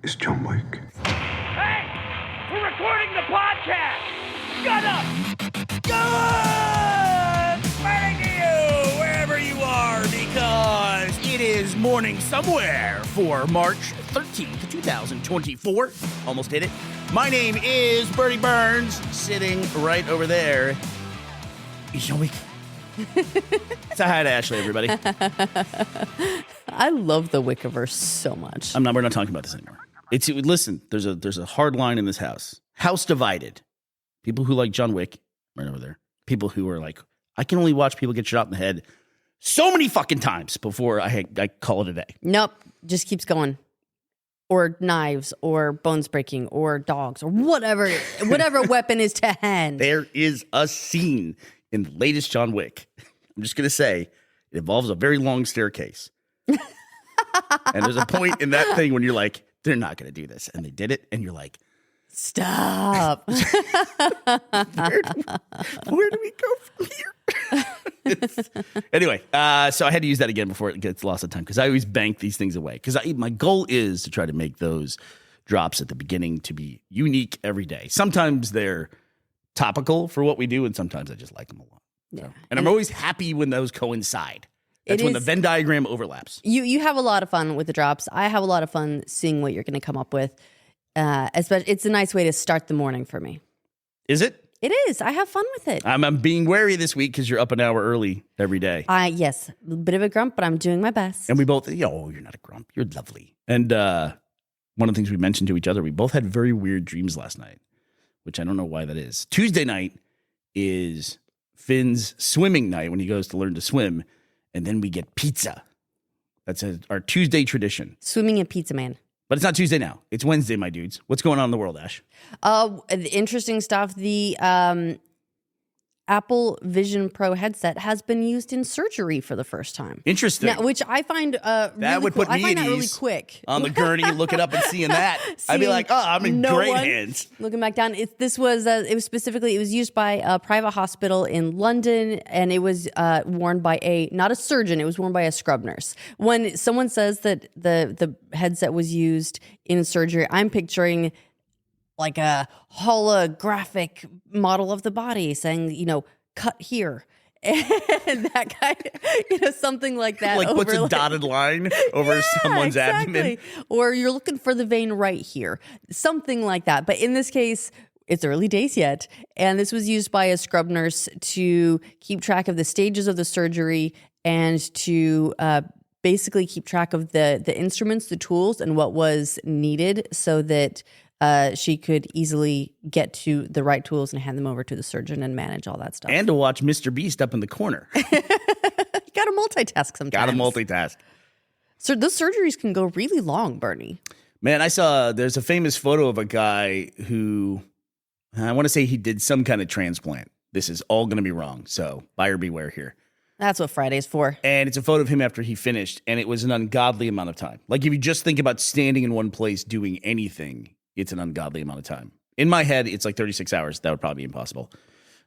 is John Wick. Hey! We're recording the podcast! Shut up! Good morning to you, wherever you are, because it is morning somewhere for March 13th, 2024. Almost hit it. My name is Bertie Burns, sitting right over there. Is John Wick. Say hi to Ashley, everybody. I love the Wickiverse so much. We're not talking about this anymore. Listen, there's a hard line in this house. House divided. People who like John Wick, right over there. People who are like, I can only watch people get shot in the head so many fucking times before I call it a day. Nope, just keeps going. Or knives, or bones breaking, or dogs, or whatever weapon is to hand. There is a scene in the latest John Wick. I'm just going to say it involves a very long staircase. And there's a point in that thing when you're like, they're not going to do this. And they did it. And you're like, stop. where do we go from here? Anyway, so I had to use that again before it gets lost of time because I always bank these things away. Because my goal is to try to make those drops at the beginning to be unique every day. Sometimes they're topical for what we do, and sometimes I just like them a lot. So. Yeah. And I'm always happy when those coincide. That's when the Venn diagram overlaps. You have a lot of fun with the drops. I have a lot of fun seeing what you're going to come up with. Especially, it's a nice way to start the morning for me. Is it? It is. I have fun with it. I'm being wary this week because you're up an hour early every day. Yes, a bit of a grump, but I'm doing my best. And we both, you're not a grump. You're lovely. And one of the things we mentioned to each other, we both had very weird dreams last night, which I don't know why that is. Tuesday night is Finn's swimming night when he goes to learn to swim, and then we get pizza. That's our Tuesday tradition. Swimming and pizza, man. But it's not Tuesday now. It's Wednesday, my dudes. What's going on in the world, Ash? Interesting stuff. The Apple Vision Pro headset has been used in surgery for the first time. Interesting. Now, which I find that really would cool. put me I find at that really ease quick. On the gurney, looking up and seeing that. I'd be like, I'm in great hands. Looking back down, it was used by a private hospital in London, and it was worn by not a surgeon, it was worn by a scrub nurse. When someone says that the headset was used in surgery, I'm picturing like a holographic model of the body saying, cut here. And that guy, something like that. Like puts a dotted line over someone's abdomen. Or you're looking for the vein right here. Something like that. But in this case, it's early days yet. And this was used by a scrub nurse to keep track of the stages of the surgery and to basically keep track of the instruments, the tools, and what was needed so that she could easily get to the right tools and hand them over to the surgeon and manage all that stuff. And to watch Mr. Beast up in the corner. You got to multitask sometimes. Got to multitask. So those surgeries can go really long, Bernie. Man, there's a famous photo of a guy who, I want to say he did some kind of transplant. This is all going to be wrong, so buyer beware here. That's what Friday's for. And it's a photo of him after he finished, and it was an ungodly amount of time. Like if you just think about standing in one place doing anything, it's an ungodly amount of time. In my head, it's like 36 hours. That would probably be impossible.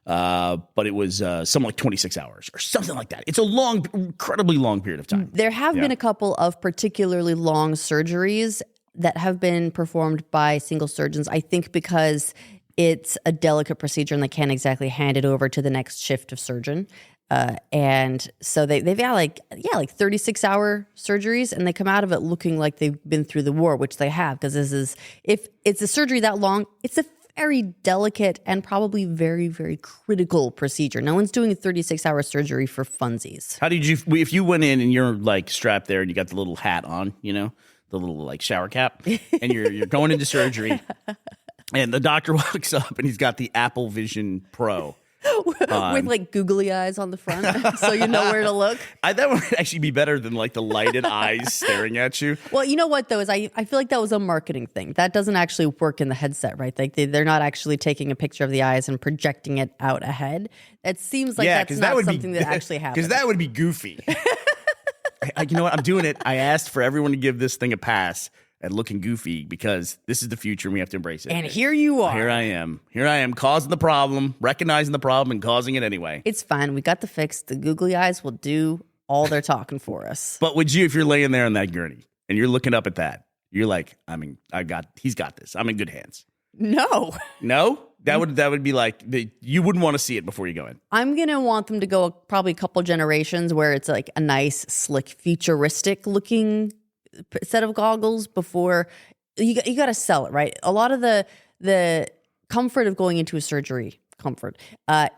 But it was something like 26 hours or something like that. It's a long, incredibly long period of time. There have been a couple of particularly long surgeries that have been performed by single surgeons, I think because it's a delicate procedure and they can't exactly hand it over to the next shift of surgeon. And so they've got like 36-hour surgeries, and they come out of it looking like they've been through the war, which they have, because if it's a surgery that long, it's a very delicate and probably very, very critical procedure. No one's doing a 36-hour surgery for funsies. How did if you went in and you're like strapped there and you got the little hat on, the little like shower cap, and you're going into surgery, and the doctor walks up and he's got the Apple Vision Pro. With like googly eyes on the front so you know where to look. That would actually be better than like the lighted eyes staring at you. Well, you know what though, is I feel like that was a marketing thing. That doesn't actually work in the headset, right? Like they're not actually taking a picture of the eyes and projecting it out ahead. It seems like that's not something that actually happens. Because that would be goofy. You know what? I'm doing it. I asked for everyone to give this thing a pass at looking goofy because this is the future and we have to embrace it. And here you are. Here I am causing the problem, recognizing the problem and causing it anyway. It's fine. We got the fix. The googly eyes will do all their talking for us. But would you, if you're laying there on that gurney and you're looking up at that you're like, he's got this. I'm in good hands. No. No? That would be like, you wouldn't want to see it before you go in. I'm going to want them to go probably a couple generations where it's like a nice, slick, futuristic looking set of goggles before you got to sell it, right? A lot of the comfort of going into a surgery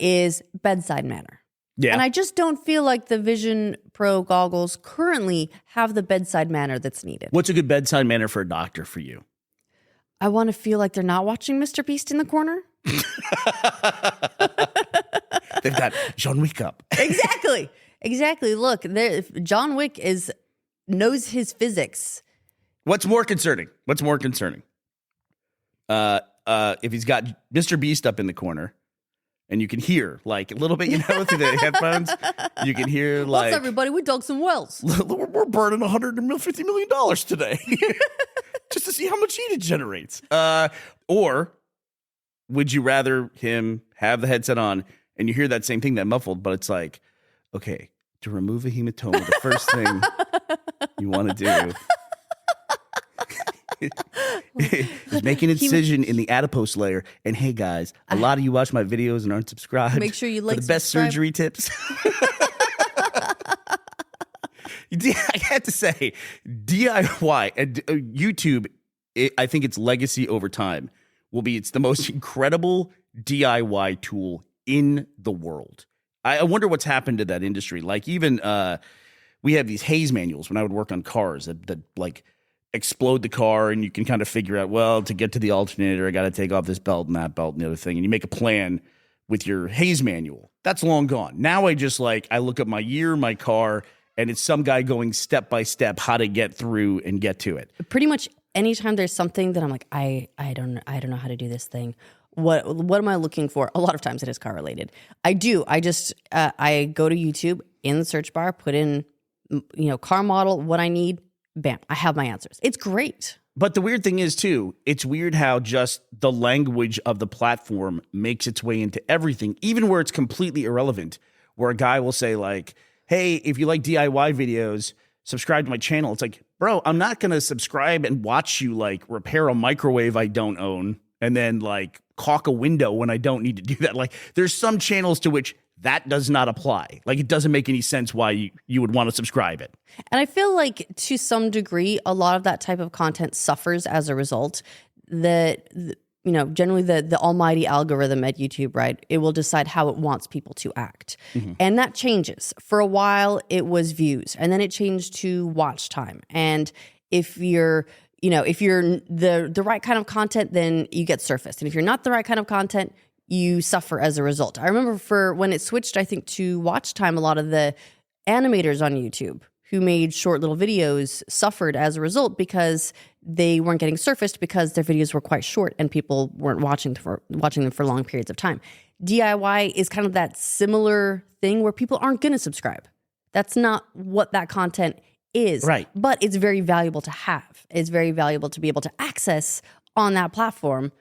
is bedside manner. Yeah. And I just don't feel like the Vision Pro goggles currently have the bedside manner that's needed. What's a good bedside manner for a doctor for you? I want to feel like they're not watching Mr. Beast in the corner. They've got John Wick up. Exactly. Look, John Wick knows his physics. What's more concerning? If he's got Mr. Beast up in the corner, and you can hear like a little bit, through the headphones, you can hear like, "What's everybody? We dug some wells. We're burning $150 million today just to see how much heat it generates." Or would you rather him have the headset on and you hear that same thing, that muffled, but it's like, okay, to remove a hematoma, the first thing you want to do is make an incision in the adipose layer. And hey, guys, a lot of you watch my videos and aren't subscribed. Make sure you for the best subscribe. surgery tips. I have to say, DIY and YouTube, I think its legacy over time will be it's the most incredible DIY tool in the world. I wonder what's happened to that industry. Like even we have these haze manuals when I would work on cars that like explode the car, and you can kind of figure out, well, to get to the alternator, I got to take off this belt and that belt and the other thing. And you make a plan with your haze manual. That's long gone. Now I look at my year, my car, and it's some guy going step by step how to get through and get to it. Pretty much anytime there's something that I'm like, I don't know how to do this thing. What am I looking for? A lot of times it is car related. I just I go to YouTube, in the search bar, put in car model, what I need, bam, I have my answers. It's great. But the weird thing is, too, it's weird how just the language of the platform makes its way into everything, even where it's completely irrelevant, where a guy will say, like, hey, if you like DIY videos, subscribe to my channel. It's like, bro, I'm not going to subscribe and watch you, like, repair a microwave I don't own and then, like, caulk a window when I don't need to do that. Like, there's some channels to which that does not apply. Like, it doesn't make any sense why you would want to subscribe it. And I feel like to some degree, a lot of that type of content suffers as a result. Generally the almighty algorithm at YouTube, right? It will decide how it wants people to act. Mm-hmm. And that changes. For a while, it was views, and then it changed to watch time. And if you're the right kind of content, then you get surfaced. And if you're not the right kind of content, you suffer as a result. I remember for when it switched, I think, to watch time, a lot of the animators on YouTube who made short little videos suffered as a result because they weren't getting surfaced because their videos were quite short and people weren't watching them for long periods of time. DIY is kind of that similar thing where people aren't going to subscribe. That's not what that content is. Right. But it's very valuable to have. It's very valuable to be able to access on that platform.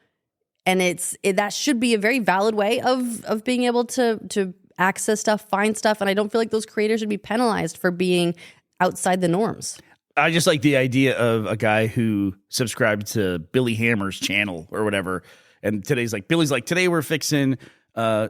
And that should be a very valid way of being able to access stuff, find stuff. And I don't feel like those creators should be penalized for being outside the norms. I just like the idea of a guy who subscribed to Billy Hammer's channel or whatever. And Billy's like, today we're fixing a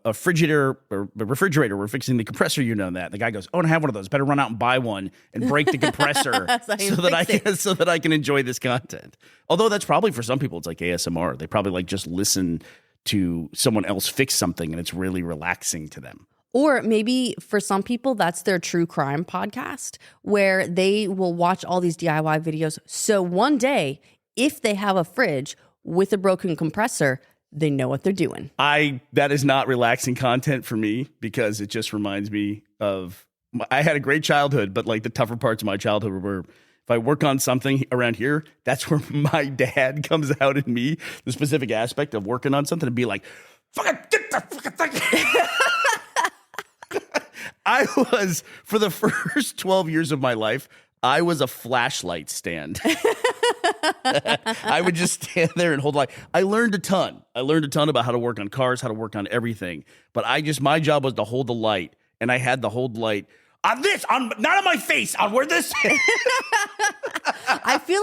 frigidaire or a refrigerator. We're fixing the compressor unit on that. And the guy goes, oh, and I have one of those. Better run out and buy one and break the compressor so that I can enjoy this content. Although that's probably for some people, it's like ASMR. They probably like just listen to someone else fix something and it's really relaxing to them. Or maybe for some people, that's their true crime podcast where they will watch all these DIY videos. So one day, if they have a fridge with a broken compressor, they know what they're doing. That is not relaxing content for me because it just reminds me of, I had a great childhood, but like the tougher parts of my childhood were, if I work on something around here, that's where my dad comes out in me, the specific aspect of working on something, and be like, fucking get the fucking thing. I was, for the first 12 years of my life, I was a flashlight stand. I would just stand there and hold light. I learned a ton. About how to work on cars, how to work on everything. But my job was to hold the light, and I had to hold light on not on my face, on where this is. I feel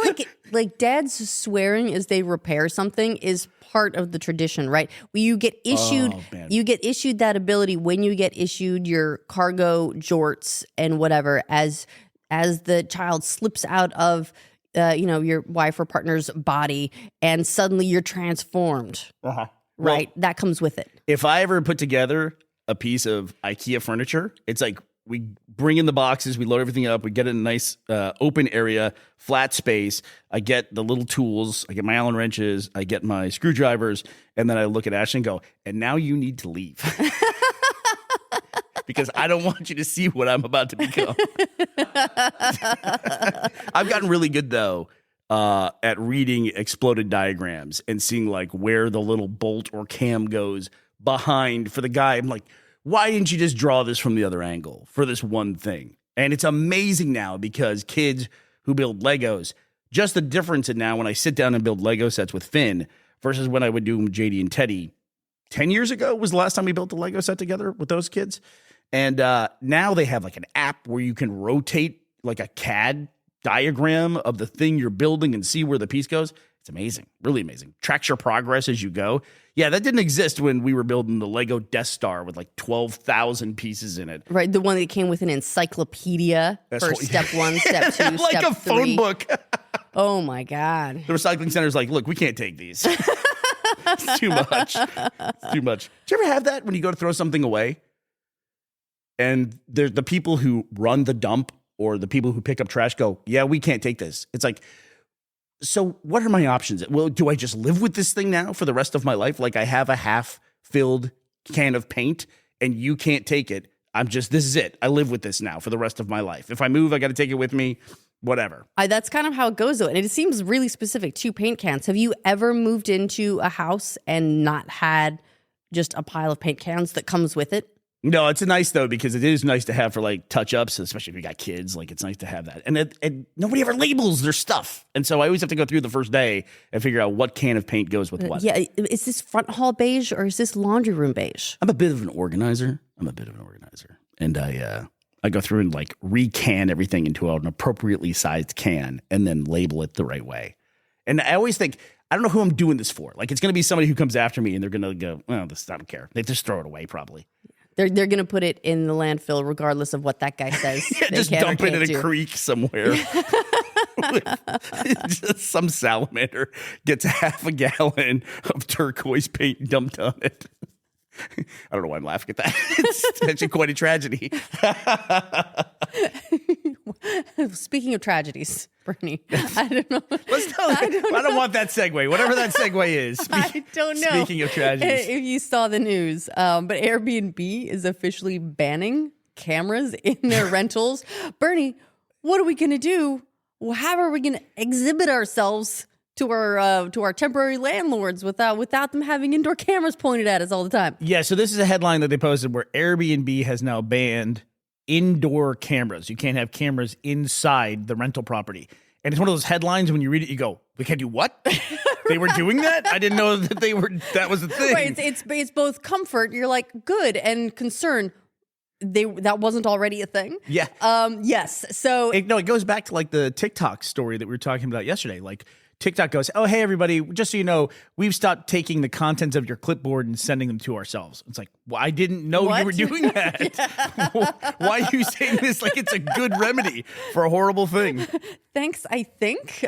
like dads swearing as they repair something is part of the tradition, right? You get issued that ability when you get issued your cargo jorts and whatever as the child slips out of your wife or partner's body and suddenly you're transformed. Uh-huh. Right? Well, that comes with it. If I ever put together a piece of IKEA furniture, it's like we bring in the boxes, we load everything up, we get in a nice open area, flat space. I get the little tools, I get my Allen wrenches, I get my screwdrivers, and then I look at Ashley and go, and now you need to leave. Because I don't want you to see what I'm about to become. I've gotten really good, though, at reading exploded diagrams and seeing like where the little bolt or cam goes behind for the guy. I'm like, why didn't you just draw this from the other angle for this one thing? And it's amazing now because kids who build Legos, just the difference in now when I sit down and build Lego sets with Finn versus when I would do JD and Teddy 10 years ago was the last time we built a Lego set together with those kids. And now they have like an app where you can rotate like a CAD diagram of the thing you're building and see where the piece goes. It's amazing, really amazing. Tracks your progress as you go. Yeah, that didn't exist when we were building the Lego Death Star with like 12,000 pieces in it. Right, the one that came with an encyclopedia for step 1, step 2, like step a 3. phone book. Oh my God. The recycling center's like, look, we can't take these. It's too much. It's too much. Do you ever have that when you go to throw something away? And the people who run the dump or the people who pick up trash go, yeah, we can't take this. It's like, so what are my options? Well, do I just live with this thing now for the rest of my life? Like I have a half-filled can of paint and you can't take it. This is it. I live with this now for the rest of my life. If I move, I got to take it with me, whatever. That's kind of how it goes, though. And it seems really specific to paint cans. Have you ever moved into a house and not had just a pile of paint cans that comes with it? No, it's nice, though, because it is nice to have for, like, touch-ups, especially if you got kids. Like, it's nice to have that. And nobody ever labels their stuff. And so I always have to go through the first day and figure out what can of paint goes with what. Yeah, is this front hall beige or is this laundry room beige? I'm a bit of an organizer. And I go through and, like, recan everything into an appropriately sized can and then label it the right way. And I always think, I don't know who I'm doing this for. Like, it's going to be somebody who comes after me and they're going to go, well, I don't care. They just throw it away, probably. They're going to put it in the landfill regardless of what that guy says. Yeah, just dump it in a creek somewhere. Just some salamander gets half a gallon of turquoise paint dumped on it. I don't know why I'm laughing at that. It's actually quite a tragedy. Speaking of tragedies, Burnie, I don't know. I don't want that segue. Whatever that segue is. I don't know. Speaking of tragedies. If you saw the news, but Airbnb is officially banning cameras in their rentals. Burnie, what are we going to do? How are we going to exhibit ourselves to our temporary landlords without them having indoor cameras pointed at us all the time? Yeah, so this is a headline that they posted where Airbnb has now banned indoor cameras. You can't have cameras inside the rental property. And it's one of those headlines when you read it, you go, we can't do what? They were doing that? I didn't know that was a thing. Right, it's both comfort, you're like, good, and concern. That wasn't already a thing. Yeah. Yes. So it goes back to like the TikTok story that we were talking about yesterday. Like TikTok goes, oh, hey, everybody, just so you know, we've stopped taking the contents of your clipboard and sending them to ourselves. It's like, well, I didn't know you were doing that. Why are you saying this like it's a good remedy for a horrible thing? Thanks, I think.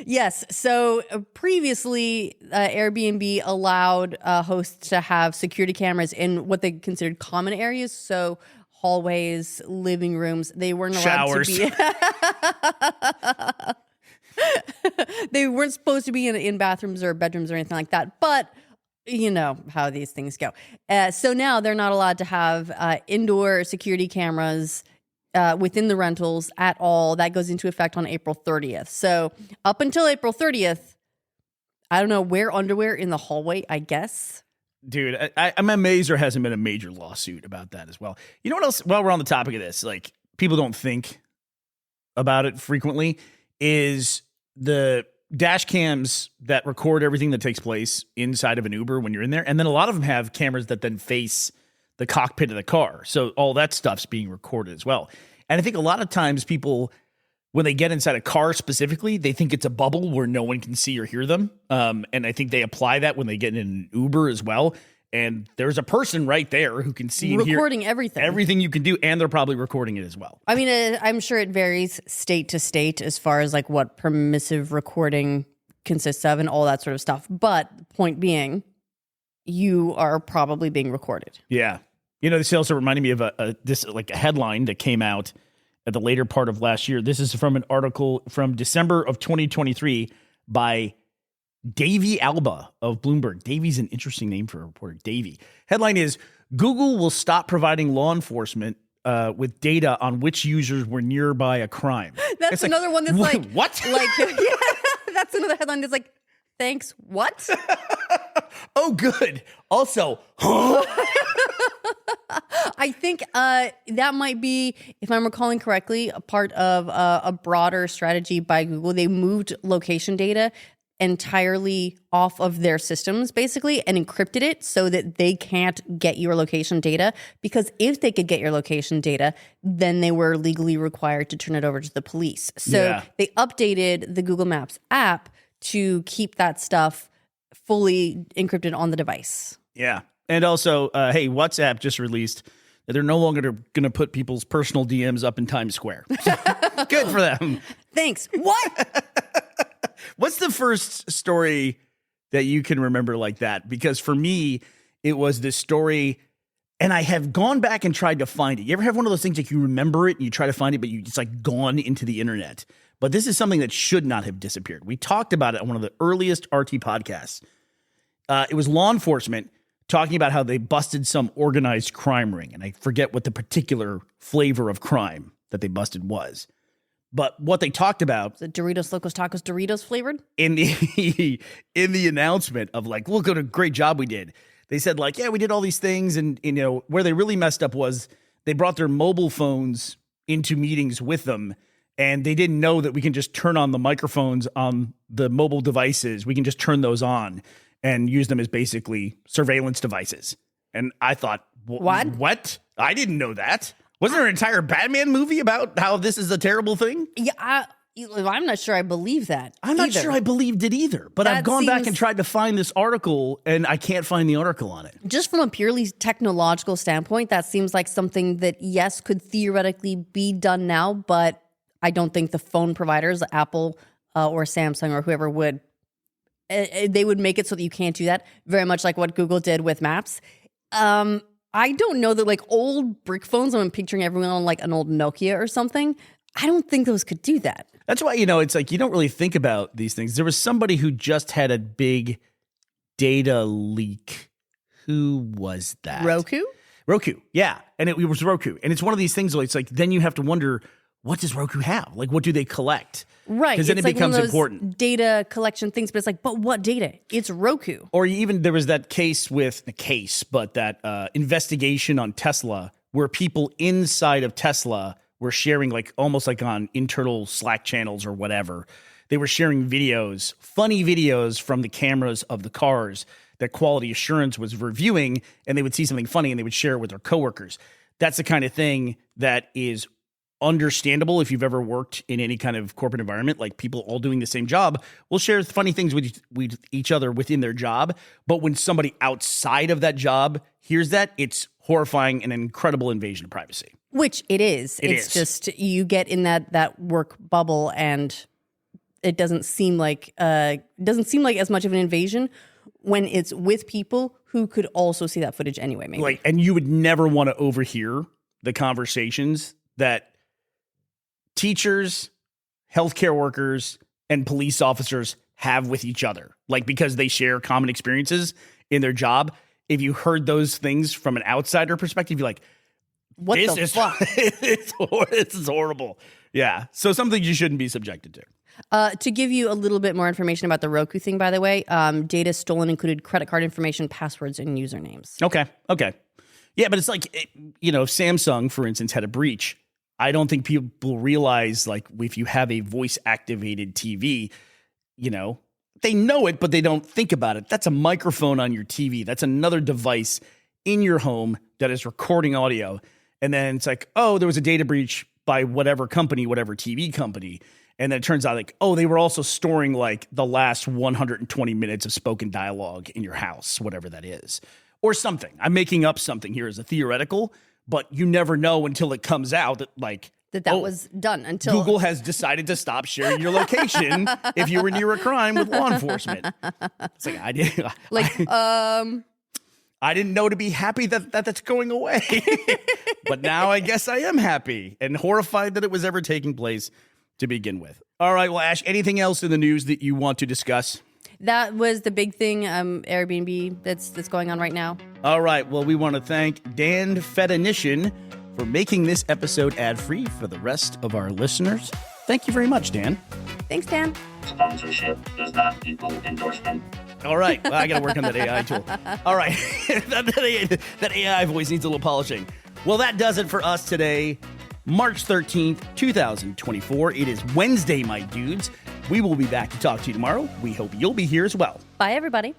Yes. So previously, Airbnb allowed hosts to have security cameras in what they considered common areas. So hallways, living rooms. They weren't allowed Showers. to be... They weren't supposed to be in bathrooms or bedrooms or anything like that. But you know how these things go. So now they're not allowed to have indoor security cameras within the rentals at all. That goes into effect on April 30th. So up until April 30th, I don't know, wear underwear in the hallway, I guess. Dude, I'm amazed there hasn't been a major lawsuit about that as well. You know what else? While we're on the topic of this, like people don't think about it frequently, is the dash cams that record everything that takes place inside of an Uber when you're in there. And then a lot of them have cameras that then face the cockpit of the car. So all that stuff's being recorded as well. And I think a lot of times people, when they get inside a car specifically, they think it's a bubble where no one can see or hear them. And I think they apply that when they get in an Uber as well. And there's a person right there who can see and hear recording everything you can do, and they're probably recording it as well. I mean, I'm sure it varies state to state as far as like what permissive recording consists of and all that sort of stuff. But point being, you are probably being recorded. Yeah. You know, this also reminded me of a headline that came out at the later part of last year. This is from an article from December of 2023 by Davey Alba of Bloomberg. Davey's an interesting name for a reporter. Davey. Headline is, Google will stop providing law enforcement with data on which users were nearby a crime. That's another one that's like, what? Like, yeah, that's another headline that's like, thanks, what? Oh, good. Also, huh? I think that might be, if I'm recalling correctly, a part of a broader strategy by Google. They moved location data entirely off of their systems, basically, and encrypted it so that they can't get your location data. Because if they could get your location data, then they were legally required to turn it over to the police. So they updated the Google Maps app to keep that stuff fully encrypted on the device. Yeah. And also, hey, WhatsApp just released that they're no longer going to put people's personal DMs up in Times Square. Good for them. Thanks. What? What's the first story that you can remember like that? Because for me, it was this story, and I have gone back and tried to find it. You ever have one of those things like you remember it and you try to find it, but it's like gone into the internet? But this is something that should not have disappeared. We talked about it on one of the earliest RT podcasts. It was law enforcement talking about how they busted some organized crime ring. And I forget what the particular flavor of crime that they busted was. But what they talked about, the Doritos Locos Tacos Doritos flavored in the announcement of like, look what a great job we did. They said like, yeah, we did all these things. And, you know, where they really messed up was they brought their mobile phones into meetings with them. And they didn't know that we can just turn on the microphones on the mobile devices. We can just turn those on and use them as basically surveillance devices. And I thought, what? I didn't know that. Wasn't there an entire Batman movie about how this is a terrible thing? Yeah, I'm not sure I believe that. I'm not sure I believed it either. But I've gone back and tried to find this article, and I can't find the article on it. Just from a purely technological standpoint, that seems like something that, yes, could theoretically be done now, but I don't think the phone providers, Apple or Samsung or whoever would, they would make it so that you can't do that. Very much like what Google did with Maps. I don't know that like old brick phones, I'm picturing everyone on like an old Nokia or something. I don't think those could do that. That's why, you know, it's like you don't really think about these things. There was somebody who just had a big data leak. Who was that? Roku, yeah. And it was Roku. And it's one of these things where it's like, then you have to wonder, what does Roku have? Like, what do they collect? Right. Because then it becomes important. Data collection things, but it's like, but what data? It's Roku. Or even there was that that investigation on Tesla where people inside of Tesla were sharing like almost like on internal Slack channels or whatever. They were sharing videos, funny videos from the cameras of the cars that quality assurance was reviewing, and they would see something funny and they would share it with their coworkers. That's the kind of thing that is understandable if you've ever worked in any kind of corporate environment, like people all doing the same job will share funny things with each other within their job. But when somebody outside of that job hears that, it's horrifying and an incredible invasion of privacy. Which it is. It's just you get in that work bubble, and it doesn't seem like as much of an invasion when it's with people who could also see that footage anyway. Maybe like, and you would never want to overhear the conversations that teachers, healthcare workers, and police officers have with each other, like because they share common experiences in their job. If you heard those things from an outsider perspective, you're like, what the fuck? This is horrible. Yeah. So something you shouldn't be subjected to. To give you a little bit more information about the Roku thing, by the way, data stolen included credit card information, passwords, and usernames. Okay. Yeah, but it's like, if Samsung, for instance, had a breach, I don't think people realize, like, if you have a voice-activated TV, they know it, but they don't think about it. That's a microphone on your TV. That's another device in your home that is recording audio. And then it's like, oh, there was a data breach by whatever company, whatever TV company. And then it turns out like, oh, they were also storing like the last 120 minutes of spoken dialogue in your house, whatever that is, or something. I'm making up something here as a theoretical, but you never know until it comes out that like, that was done until Google has decided to stop sharing your location if you were near a crime with law enforcement. It's like, I didn't know to be happy that that's going away. But now I guess I am happy and horrified that it was ever taking place to begin with. All right, well, Ash, anything else in the news that you want to discuss? That was the big thing, Airbnb that's going on right now. All right, well, we want to thank Dan Fedonician for making this episode ad-free for the rest of our listeners. Thank you very much, Dan. Thanks, Dan. Sponsorship does not equal endorsement. All right. Well, I got to work on that AI tool. All right. that AI voice needs a little polishing. Well, that does it for us today, March 13th, 2024. It is Wednesday, my dudes. We will be back to talk to you tomorrow. We hope you'll be here as well. Bye, everybody.